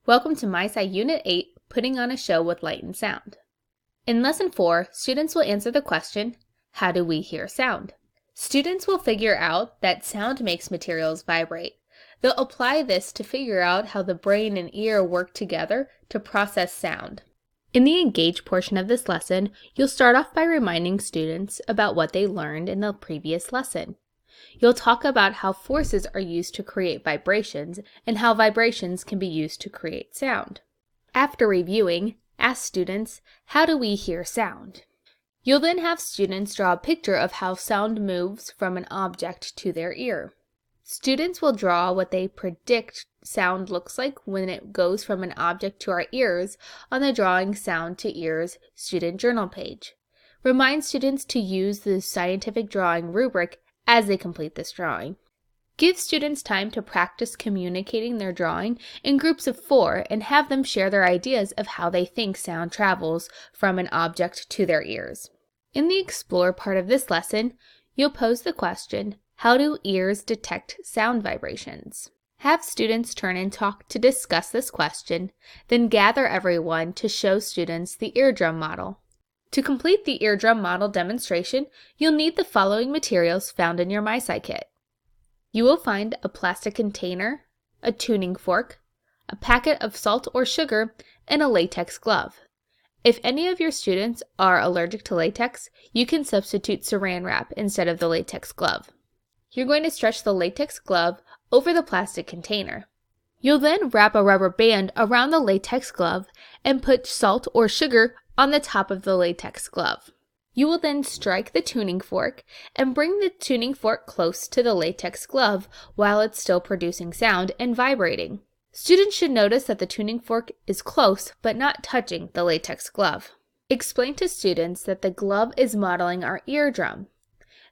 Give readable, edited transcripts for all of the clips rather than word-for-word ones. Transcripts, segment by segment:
Welcome to mySci Unit 8, Putting on a Show with Light and Sound. In Lesson 4, students will answer the question, how do we hear sound? Students will figure out that sound makes materials vibrate. They'll apply this to figure out how the brain and ear work together to process sound. In the Engage portion of this lesson, you'll start off by reminding students about what they learned in the previous lesson. You'll talk about how forces are used to create vibrations and how vibrations can be used to create sound. After reviewing, ask students, how do we hear sound? You'll then have students draw a picture of how sound moves from an object to their ear. Students will draw what they predict sound looks like when it goes from an object to our ears on the Drawing Sound to Ears student journal page. Remind students to use the scientific drawing rubric as they complete this drawing. Give students time to practice communicating their drawing in groups of 4 and have them share their ideas of how they think sound travels from an object to their ears. In the Explore part of this lesson, you'll pose the question, how do ears detect sound vibrations? Have students turn and talk to discuss this question, then gather everyone to show students the Eardrum Model. To complete the Eardrum Model demonstration, you'll need the following materials found in your mySci kit. You will find a plastic container, a tuning fork, a packet of salt or sugar, and a latex glove. If any of your students are allergic to latex, you can substitute saran wrap instead of the latex glove. You're going to stretch the latex glove over the plastic container. You'll then wrap a rubber band around the latex glove and put salt or sugar on the top of the latex glove. You will then strike the tuning fork and bring the tuning fork close to the latex glove while it's still producing sound and vibrating. Students should notice that the tuning fork is close but not touching the latex glove. Explain to students that the glove is modeling our eardrum.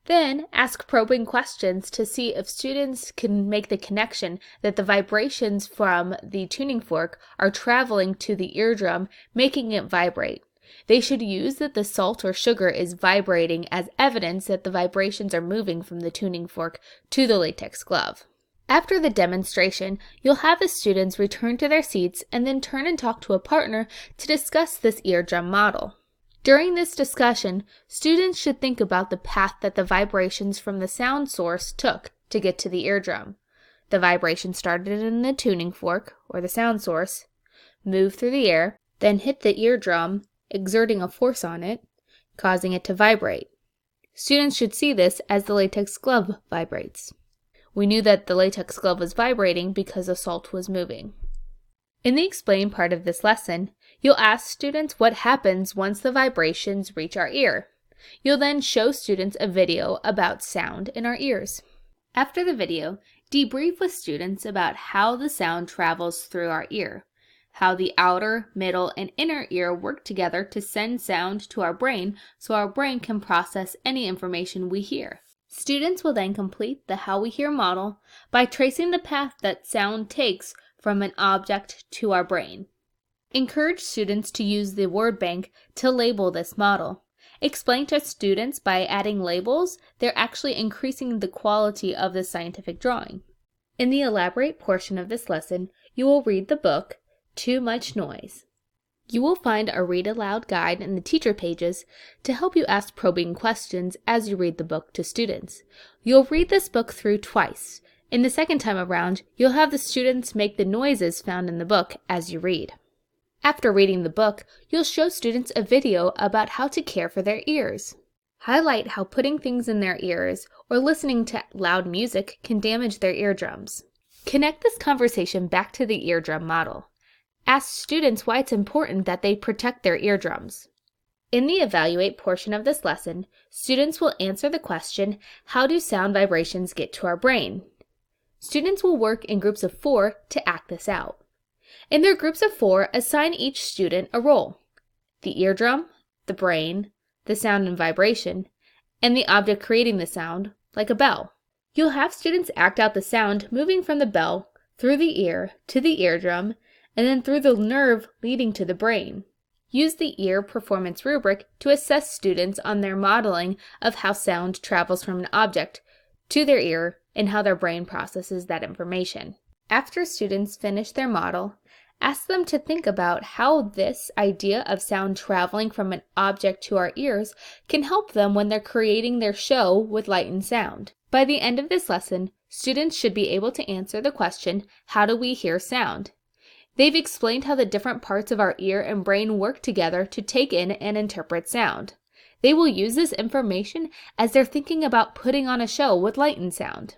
Then ask probing questions to see if students can make the connection that the vibrations from the tuning fork are traveling to the eardrum, making it vibrate. They should use that the salt or sugar is vibrating as evidence that the vibrations are moving from the tuning fork to the latex glove. After the demonstration, you'll have the students return to their seats and then turn and talk to a partner to discuss this eardrum model. During this discussion, students should think about the path that the vibrations from the sound source took to get to the eardrum. The vibration started in the tuning fork, or the sound source, moved through the air, then hit the eardrum, exerting a force on it, causing it to vibrate. Students should see this as the latex glove vibrates. We knew that the latex glove was vibrating because the salt was moving. In the Explain part of this lesson, you'll ask students what happens once the vibrations reach our ear. You'll then show students a video about sound in our ears. After the video, debrief with students about how the sound travels through our ear, how the outer, middle, and inner ear work together to send sound to our brain so our brain can process any information we hear. Students will then complete the How We Hear model by tracing the path that sound takes from an object to our brain. Encourage students to use the word bank to label this model. Explain to students by adding labels, they're actually increasing the quality of the scientific drawing. In the Elaborate portion of this lesson, you will read the book, Too Much Noise. You will find a read aloud guide in the teacher pages to help you ask probing questions as you read the book to students. You'll read this book through twice. In the second time around, you'll have the students make the noises found in the book as you read. After reading the book, you'll show students a video about how to care for their ears. Highlight how putting things in their ears or listening to loud music can damage their eardrums. Connect this conversation back to the eardrum model. Ask students why it's important that they protect their eardrums. In the Evaluate portion of this lesson, students will answer the question, how do sound vibrations get to our brain? Students will work in groups of 4 to act this out. In their groups of 4, assign each student a role: the eardrum, the brain, the sound and vibration, and the object creating the sound, like a bell. You'll have students act out the sound moving from the bell, through the ear, to the eardrum, and then through the nerve leading to the brain. Use the Ear Performance Rubric to assess students on their modeling of how sound travels from an object to their ear and how their brain processes that information. After students finish their model, Ask them to think about how this idea of sound traveling from an object to our ears can help them when they're creating their show with light and sound. By the end of this lesson, students should be able to answer the question, how do we hear sound? They've explained how the different parts of our ear and brain work together to take in and interpret sound. They will use this information as they're thinking about putting on a show with light and sound.